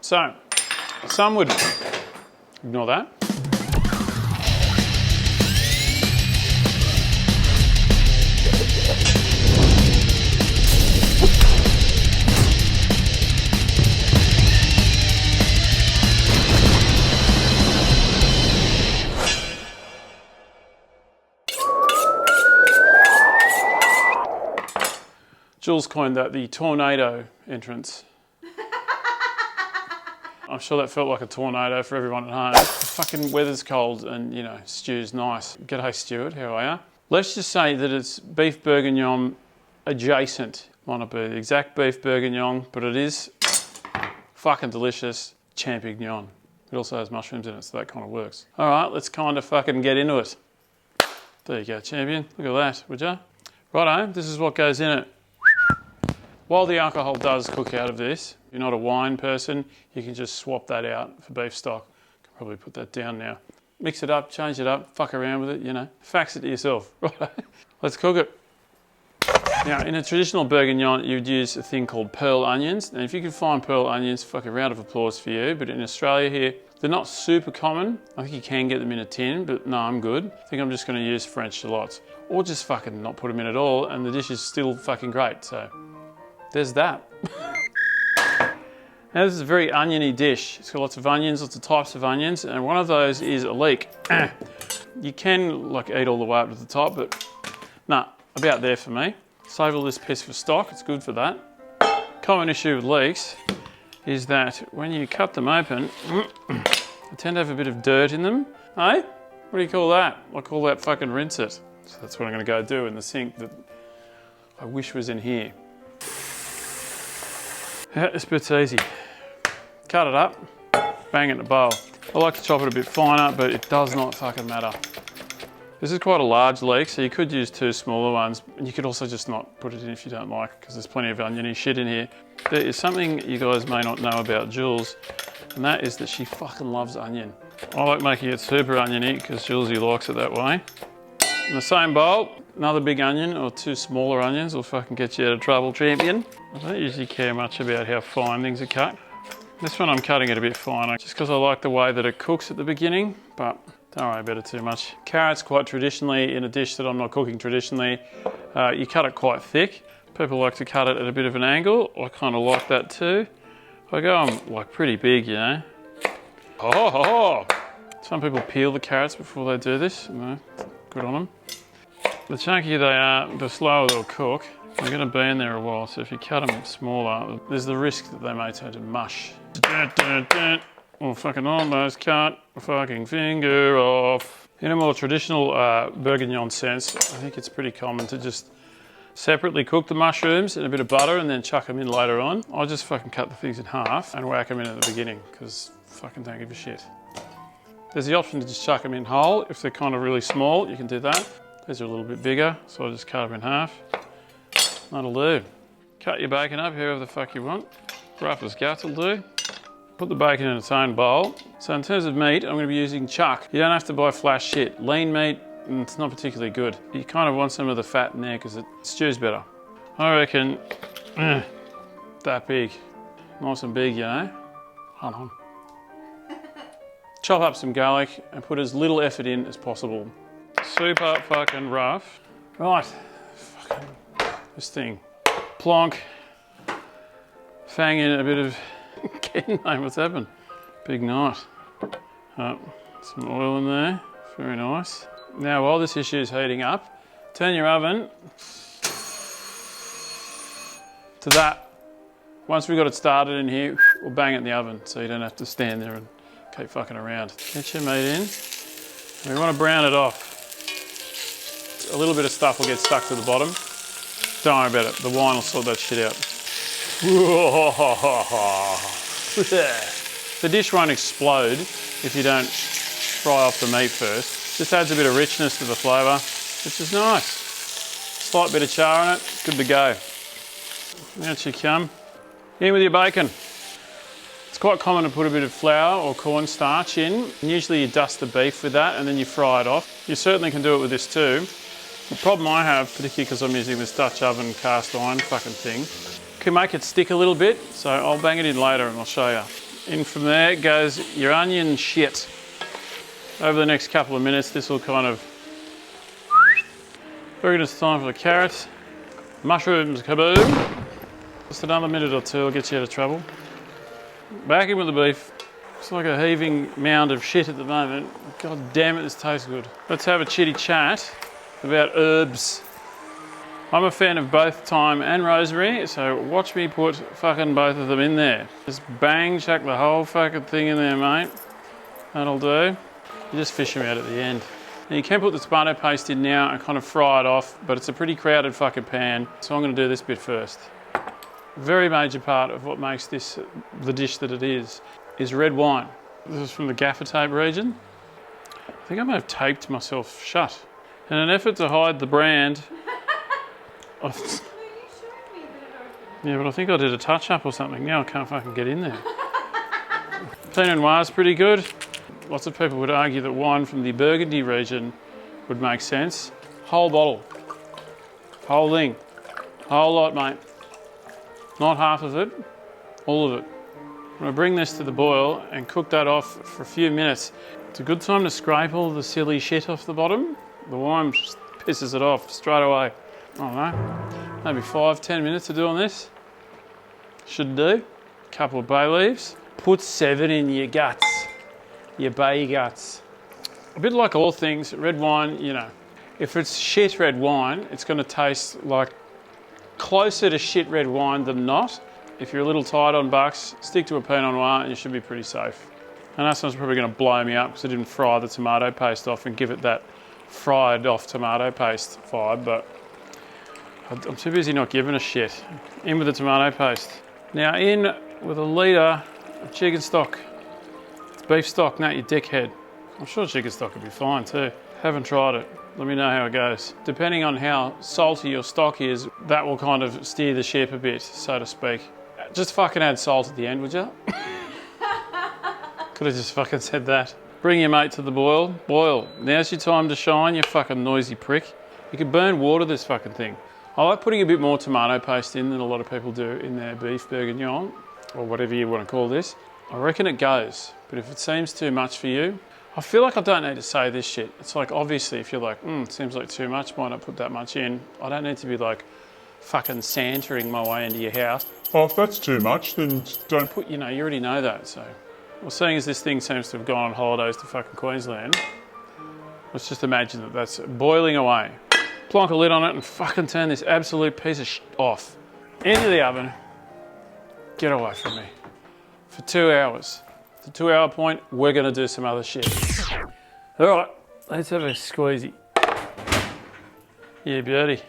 So, some would ignore that. Jules coined that the tornado entrance. I'm sure that felt like a tornado for everyone at home. The fucking weather's cold and, you know, stew's nice. G'day, Stuart, how are you? Let's just say that it's beef bourguignon adjacent. Might not be the exact beef bourguignon, but it is fucking delicious champignon. It also has mushrooms in it, so that kind of works. All right, let's kind of fucking get into it. There you go, champion. Look at that, would ya? Righto, this is what goes in it. While the alcohol does cook out of this, if you're not a wine person, you can just swap that out for beef stock. Can probably put that down now. Mix it up, change it up, fuck around with it, you know. Fax it to yourself. Right. Let's cook it. Now, in a traditional bourguignon, you'd use a thing called pearl onions. And if you can find pearl onions, fuck, a round of applause for you. But in Australia here, they're not super common. I think you can get them in a tin, but no, I'm good. I think I'm just gonna use French shallots. Or just fucking not put them in at all, and the dish is still fucking great, so. There's that. Now this is a very oniony dish. It's got lots of onions, lots of types of onions, and one of those is a leek. You can like eat all the way up to the top, but nah, about there for me. Save all this piss for stock, it's good for that. Common issue with leeks is that when you cut them open, they tend to have a bit of dirt in them. Hey? What do you call that? I call that fucking rinse it. So that's what I'm gonna go do in the sink that I wish was in here. Yeah, this bit's easy. Cut it up, bang it in a bowl. I like to chop it a bit finer, but it does not fucking matter. This is quite a large leek, so you could use 2 smaller ones, and you could also just not put it in if you don't like, because there's plenty of oniony shit in here. There is something you guys may not know about Jules, and that is that she fucking loves onion. I like making it super oniony, because Julesy likes it that way. In the same bowl, another big onion or 2 smaller onions will fucking get you out of trouble, champion. I don't usually care much about how fine things are cut. This one I'm cutting it a bit finer just because I like the way that it cooks at the beginning, but don't worry about it too much. Carrots, quite traditionally, in a dish that I'm not cooking traditionally, you cut it quite thick. People like to cut it at a bit of an angle. I kind of like that too. I go like pretty big, you know. Oh. Some people peel the carrots before they do this. No, good on them. The chunkier they are, the slower they'll cook. They're going to be in there a while, so if you cut them smaller, there's the risk that they may turn to mush. Oh, fucking almost cut a fucking finger off. In a more traditional bourguignon sense, I think it's pretty common to just separately cook the mushrooms in a bit of butter and then chuck them in later on. I just fucking cut the things in half and whack them in at the beginning, because fucking don't give a shit. There's the option to just chuck them in whole. If they're kind of really small, you can do that. These are a little bit bigger, so I just cut them in half. That'll do. Cut your bacon up however the fuck you want. Rough as guts will do. Put the bacon in its own bowl. So in terms of meat, I'm going to be using chuck. You don't have to buy flash shit. Lean meat, it's not particularly good. You kind of want some of the fat in there because it stews better. I reckon that big. Nice and big, you know. Hold on. Chop up some garlic and put as little effort in as possible. Super fucking rough. Right. Fucking this thing. Plonk. Fang in a bit of what's happened? Big night. Oh, some oil in there. Very nice. Now while this issue is heating up, turn your oven to that. Once we've got it started in here, we'll bang it in the oven so you don't have to stand there and keep fucking around. Get your meat in. And we want to brown it off. A little bit of stuff will get stuck to the bottom. Don't worry about it. The wine will sort that shit out. The dish won't explode if you don't fry off the meat first. Just adds a bit of richness to the flavour, which is nice. Slight bit of char in it, good to go. Out you come. In with your bacon. It's quite common to put a bit of flour or cornstarch in. Usually you dust the beef with that and then you fry it off. You certainly can do it with this too. The problem I have, particularly because I'm using this Dutch oven cast iron fucking thing, can make it stick a little bit, so I'll bang it in later and I'll show you. In from there goes your onion shit. Over the next couple of minutes, this will kind of... I reckon it's time for the carrots. Mushrooms, kaboom. Just another minute or two will get you out of trouble. Back in with the beef. It's like a heaving mound of shit at the moment. God damn it, this tastes good. Let's have a chitty chat about herbs. I'm a fan of both thyme and rosemary, so watch me put fucking both of them in there. Just bang, chuck the whole fucking thing in there, mate. That'll do. You just fish them out at the end. Now you can put the tomato paste in now and kind of fry it off, but it's a pretty crowded fucking pan, so I'm gonna do this bit first. A very major part of what makes this the dish that it is red wine. This is from the gaffer tape region. I think I may have taped myself shut. In an effort to hide the brand, yeah, but I think I did a touch-up or something. Now I can't fucking get in there. Pinot Noir is pretty good. Lots of people would argue that wine from the Burgundy region would make sense. Whole bottle. Whole thing. Whole lot, mate. Not half of it, all of it. I'm gonna bring this to the boil and cook that off for a few minutes. It's a good time to scrape all the silly shit off the bottom. The wine just pisses it off straight away. I don't know, maybe 5-10 minutes of doing this. Should do. A couple of bay leaves. Put 7 in your guts, your bay guts. A bit like all things, red wine, you know, if it's shit red wine, it's gonna taste like closer to shit red wine than not. If you're a little tight on bucks, stick to a Pinot Noir and you should be pretty safe. I know someone's probably gonna blow me up because I didn't fry the tomato paste off and give it that fried off tomato paste vibe, but I'm too busy not giving a shit. In with the tomato paste. Now in with a litre of chicken stock. It's beef stock, Nat, you dickhead. I'm sure chicken stock would be fine too. Haven't tried it. Let me know how it goes. Depending on how salty your stock is, that will kind of steer the ship a bit, so to speak. Just fucking add salt at the end, would you? Could have just fucking said that. Bring your mate to the boil. Boil. Now's your time to shine, you fucking noisy prick. You could burn water this fucking thing. I like putting a bit more tomato paste in than a lot of people do in their beef bourguignon, or whatever you want to call this. I reckon it goes, but if it seems too much for you, I feel like I don't need to say this shit. It's like, obviously, if you're like, it seems like too much, why not put that much in? I don't need to be like fucking Santering my way into your house. Oh, if that's too much, then don't put, you know, you already know that, so. Well, seeing as this thing seems to have gone on holidays to fucking Queensland, let's just imagine that that's boiling away. Plonk a lid on it and fucking turn this absolute piece of shit off. Into the oven. Get away from me. For 2 hours. At the 2 hour point, we're gonna do some other shit. All right, let's have a squeezy. Yeah, beauty.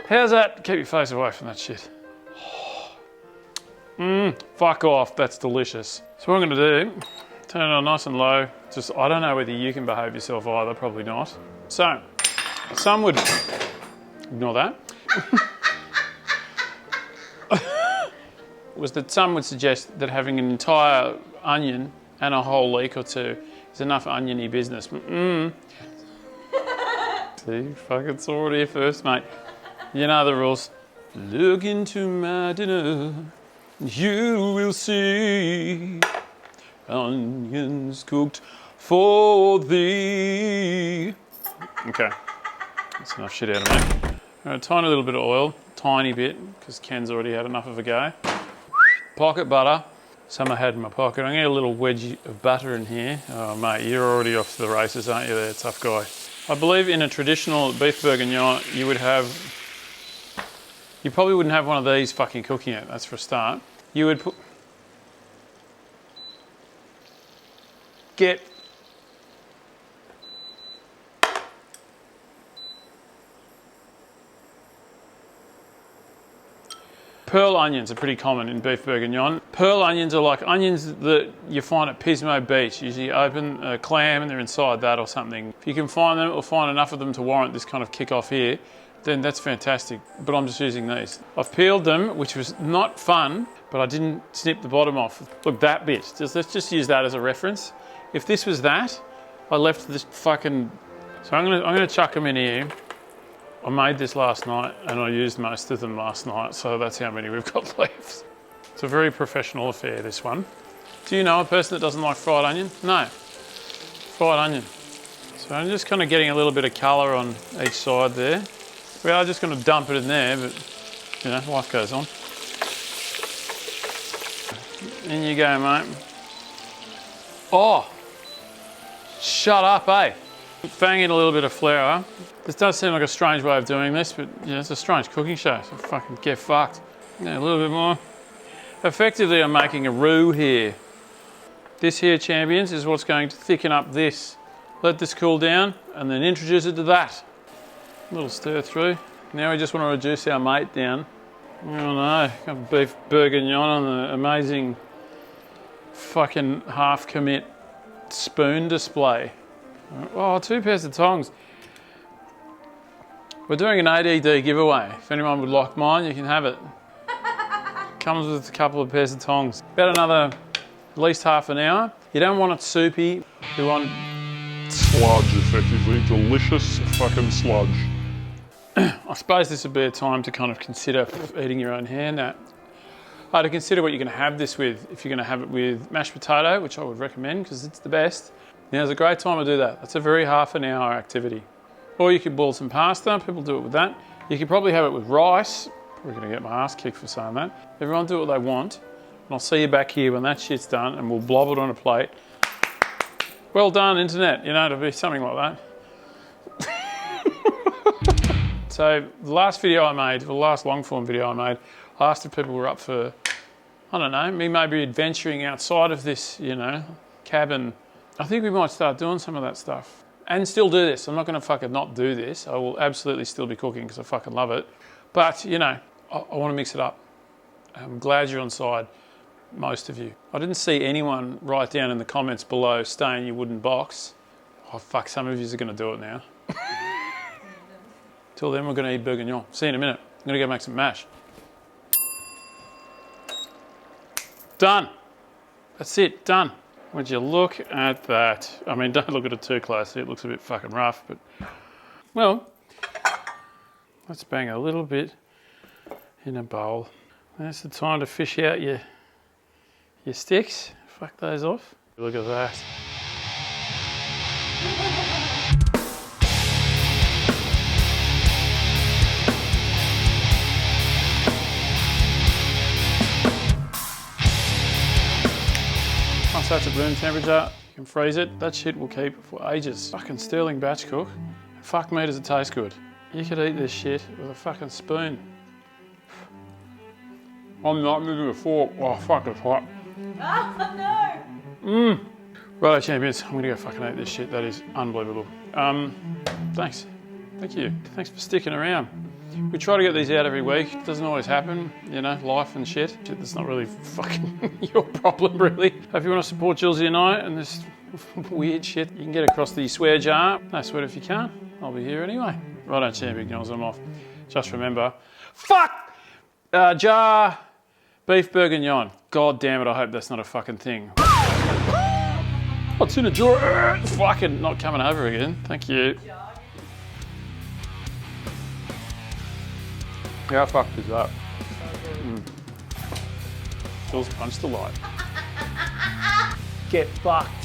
How's that? Keep your face away from that shit. Fuck off, that's delicious. So what I'm gonna do, turn it on nice and low. Just, I don't know whether you can behave yourself either, probably not. So, some would, ignore that. Was that some would suggest that having an entire onion and a whole leek or two is enough oniony business. See, fucking saw it here first, mate. You know the rules. Look into my dinner, you will see onions cooked for thee. Okay, that's enough shit out of me. A tiny little bit of oil, tiny bit, because Ken's already had enough of a go. Pocket butter. Some I had in my pocket. I'm going to get a little wedge of butter in here. Oh, mate, you're already off to the races, aren't you there, tough guy? I believe in a traditional beef bourguignon, you probably wouldn't have one of these fucking cooking it, that's for a start. You would put... Get... Pearl onions are pretty common in beef bourguignon. Pearl onions are like onions that you find at Pismo Beach. Usually you open a clam and they're inside that or something. If you can find them or find enough of them to warrant this kind of kick off here, then that's fantastic. But I'm just using these. I've peeled them, which was not fun, but I didn't snip the bottom off. Look, that bit. Let's just use that as a reference. If this was that, I left this fucking... So I'm gonna chuck them in here. I made this last night and I used most of them last night, so that's how many we've got left. It's a very professional affair, this one. Do you know a person that doesn't like fried onion? No. Fried onion. So I'm just kind of getting a little bit of colour on each side there. We are just going to dump it in there, but you know, life goes on. In you go, mate. Oh! Shut up, eh? Bang in a little bit of flour. This does seem like a strange way of doing this, but you know, it's a strange cooking show, so fucking get fucked. Yeah, a little bit more. Effectively, I'm making a roux here. This here, champions, is what's going to thicken up this. Let this cool down, and then introduce it to that. A little stir through. Now we just want to reduce our mate down. Oh no, got beef bourguignon on the amazing fucking half commit spoon display. Oh, 2 pairs of tongs. We're doing an ADD giveaway. If anyone would like mine, you can have it. Comes with a couple of pairs of tongs. About another at least half an hour. You don't want it soupy. You want sludge, effectively. Delicious fucking sludge. I suppose this would be a time to kind of consider eating your own hair, Nat. To consider what you're going to have this with. If you're going to have it with mashed potato, which I would recommend because it's the best. Now's a great time to do that. That's a very half an hour activity. Or you could boil some pasta. People do it with that. You could probably have it with rice. Probably going to get my ass kicked for saying that. Everyone do what they want. And I'll see you back here when that shit's done and we'll blob it on a plate. Well done, internet. You know, it'll be something like that. So the last video I made, the last long form video I made, I asked if people were up for, I don't know, me maybe adventuring outside of this, you know, cabin. I think we might start doing some of that stuff. And still do this. I'm not going to fucking not do this. I will absolutely still be cooking because I fucking love it. But, you know, I want to mix it up. I'm glad you're on side, most of you. I didn't see anyone write down in the comments below, stay in your wooden box. Oh, fuck, some of you are going to do it now. Till then, we're going to eat bourguignon. See you in a minute. I'm going to go make some mash. Done. That's it, done. Would you look at that? I mean, don't look at it too closely. It looks a bit fucking rough, but... Well, let's bang a little bit in a bowl. That's the time to fish out your sticks. Fuck those off. Look at that. Once that's at room temperature, you can freeze it. That shit will keep for ages. Fucking sterling batch cook. Fuck me, does it taste good. You could eat this shit with a fucking spoon. I'm not moving a fork. Oh, fuck, it's hot. Oh, no! Righto, champions. I'm gonna go fucking eat this shit. That is unbelievable. Thanks. Thank you. Thanks for sticking around. We try to get these out every week. It doesn't always happen, you know, life and shit. Shit that's not really fucking your problem, really. If you want to support Jules and I and this weird shit, you can get across the swear jar. No sweat if you can't. I'll be here anyway. Righto, champions. I'm off. Just remember, fuck! Jar, beef bourguignon. God damn it, I hope that's not a fucking thing. What's in a jar? Fucking not coming over again. Thank you. How fucked is that? Jules punched the light. Get fucked.